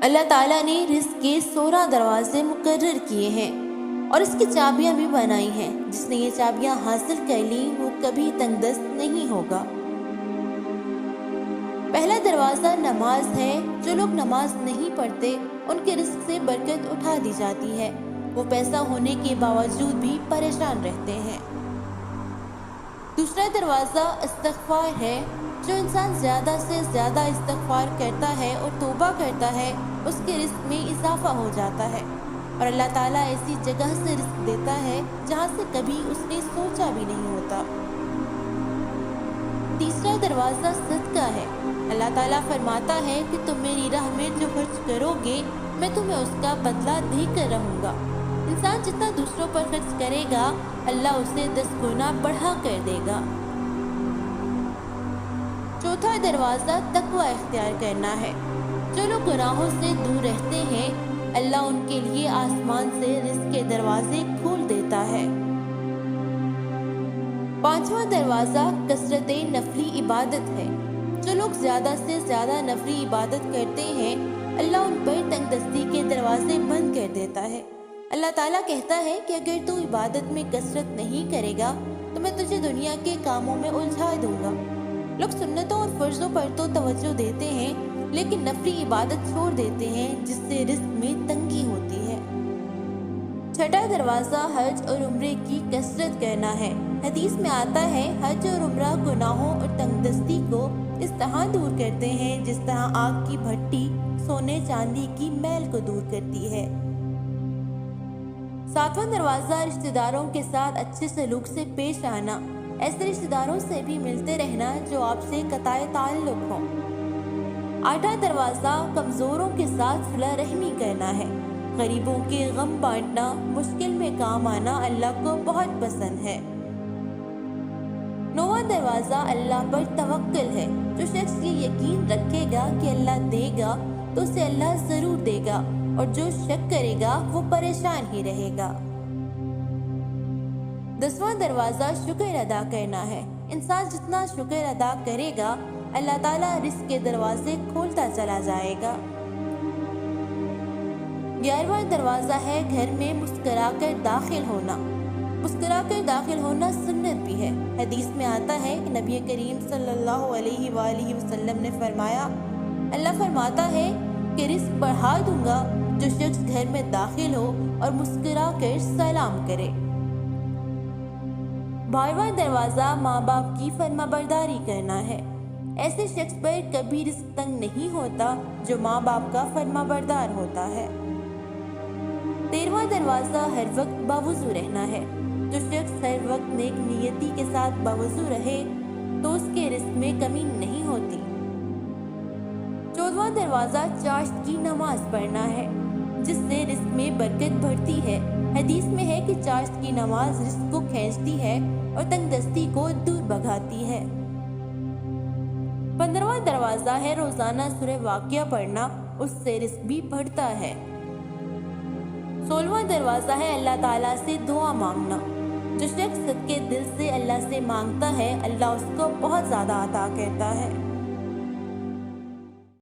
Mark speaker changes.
Speaker 1: اللہ تعالیٰ نے رزق کے 16 دروازے مقرر کیے ہیں اور اس کی چابیاں بھی بنائی ہیں۔ جس نے یہ چابیاں حاصل کر لی وہ کبھی تنگ دست نہیں ہوگا۔ پہلا دروازہ نماز ہے۔ جو لوگ نماز نہیں پڑھتے ان کے رزق سے برکت اٹھا دی جاتی ہے۔ وہ پیسہ ہونے کے باوجود بھی پریشان رہتے ہیں۔ دوسرا دروازہ استغفار ہے۔ جو انسان زیادہ سے زیادہ استغفار کرتا ہے اور توبہ کرتا ہے اس کے رزق میں اضافہ ہو جاتا ہے، اور اللہ تعالیٰ ایسی جگہ سے رزق دیتا ہے جہاں سے کبھی اس نے سوچا بھی نہیں ہوتا۔ تیسرا دروازہ صدقہ ہے۔ اللہ تعالیٰ فرماتا ہے کہ تم میری راہ میں جو خرچ کرو گے میں تمہیں اس کا بدلہ دے کر رہوں گا۔ انسان جتنا دوسروں پر خرچ کرے گا اللہ اسے 10 گنا بڑھا کر دے گا۔ چوتھا دروازہ تقوی اختیار کرنا ہے۔ جو لوگ گناہوں سے دور رہتے ہیں اللہ ان کے لیے آسمان سے رزق کے دروازے کھول دیتا ہے۔ پانچواں دروازہ کثرت نفلی عبادت ہے۔ جو لوگ زیادہ سے زیادہ نفلی عبادت کرتے ہیں اللہ ان پر تنگ دستی کے دروازے بند کر دیتا ہے۔ اللہ تعالیٰ کہتا ہے کہ اگر تو عبادت میں کثرت نہیں کرے گا تو میں تجھے دنیا کے کاموں میں الجھا دوں گا۔ لوگ سنتوں اور فرضوں پر تو توجہ دیتے ہیں لیکن نفلی عبادت چھوڑ دیتے ہیں جس سے رزق میں تنگی ہوتی ہے۔ چھٹا دروازہ حج اور عمرے کی کثرت کرنا ہے۔ حدیث میں آتا ہے حج اور عمرہ گناہوں اور تنگ دستی کو اس طرح دور کرتے ہیں جس طرح آگ کی بھٹی سونے چاندی کی میل کو دور کرتی ہے۔ ساتواں دروازہ رشتہ داروں کے ساتھ اچھے سلوک سے پیش آنا۔ ایسے رشتہ داروں سے بھی ملتے رہنا جو آپ سے قطع تعلق ہوں۔ آٹھواں دروازہ کمزوروں کے ساتھ صلح رحمی کرنا ہے۔ غریبوں کے غم بانٹنا، مشکل میں کام آنا اللہ کو بہت پسند ہے۔ نواں دروازہ اللہ پر توکل ہے۔ جو شخص یہ یقین رکھے گا کہ اللہ دے گا تو اسے اللہ ضرور دے گا، اور جو شک کرے گا وہ پریشان ہی رہے گا۔ 10واں دروازہ شکر ادا کرنا ہے۔ انسان جتنا شکر ادا کرے گا اللہ تعالیٰ رزق کے دروازے کھولتا چلا جائے گا۔ 11واں دروازہ ہے گھر میں مسکرا کر داخل ہونا۔ مسکرا کر داخل ہونا سنت بھی ہے۔ حدیث میں آتا ہے کہ نبی کریم صلی اللہ علیہ وآلہ وسلم نے فرمایا، اللہ فرماتا ہے کہ رزق بڑھا دوں گا جو شخص گھر میں داخل ہو اور مسکرا کر سلام کرے۔ 12واں دروازہ ماں باپ کی فرما برداری کرنا ہے۔ ایسے شخص پر کبھی رزق تنگ نہیں ہوتا جو ماں باپ کا فرما بردار ہوتا ہے۔ 13واں دروازہ ہر وقت باوضو رہنا ہے۔ جو شخص ہر وقت نیک نیتی کے ساتھ باوضو رہے تو اس کے رزق میں کمی نہیں ہوتی۔ 14واں دروازہ چاشت کی نماز پڑھنا ہے جس سے رزق میں برکت بڑھتی ہے۔ حدیث میں ہے کہ چاشت کی نماز رزق کو کھینچتی ہے اور تنگ دستی کو دور بھگاتی ہے۔ 15واں دروازہ ہے روزانہ سورہ واقعہ پڑھنا، اس سے رزق بھی بڑھتا ہے۔ 16واں دروازہ ہے اللہ تعالیٰ سے دعا مانگنا۔ جو شخص صدقے دل سے اللہ سے مانگتا ہے اللہ اس کو بہت زیادہ عطا کرتا ہے۔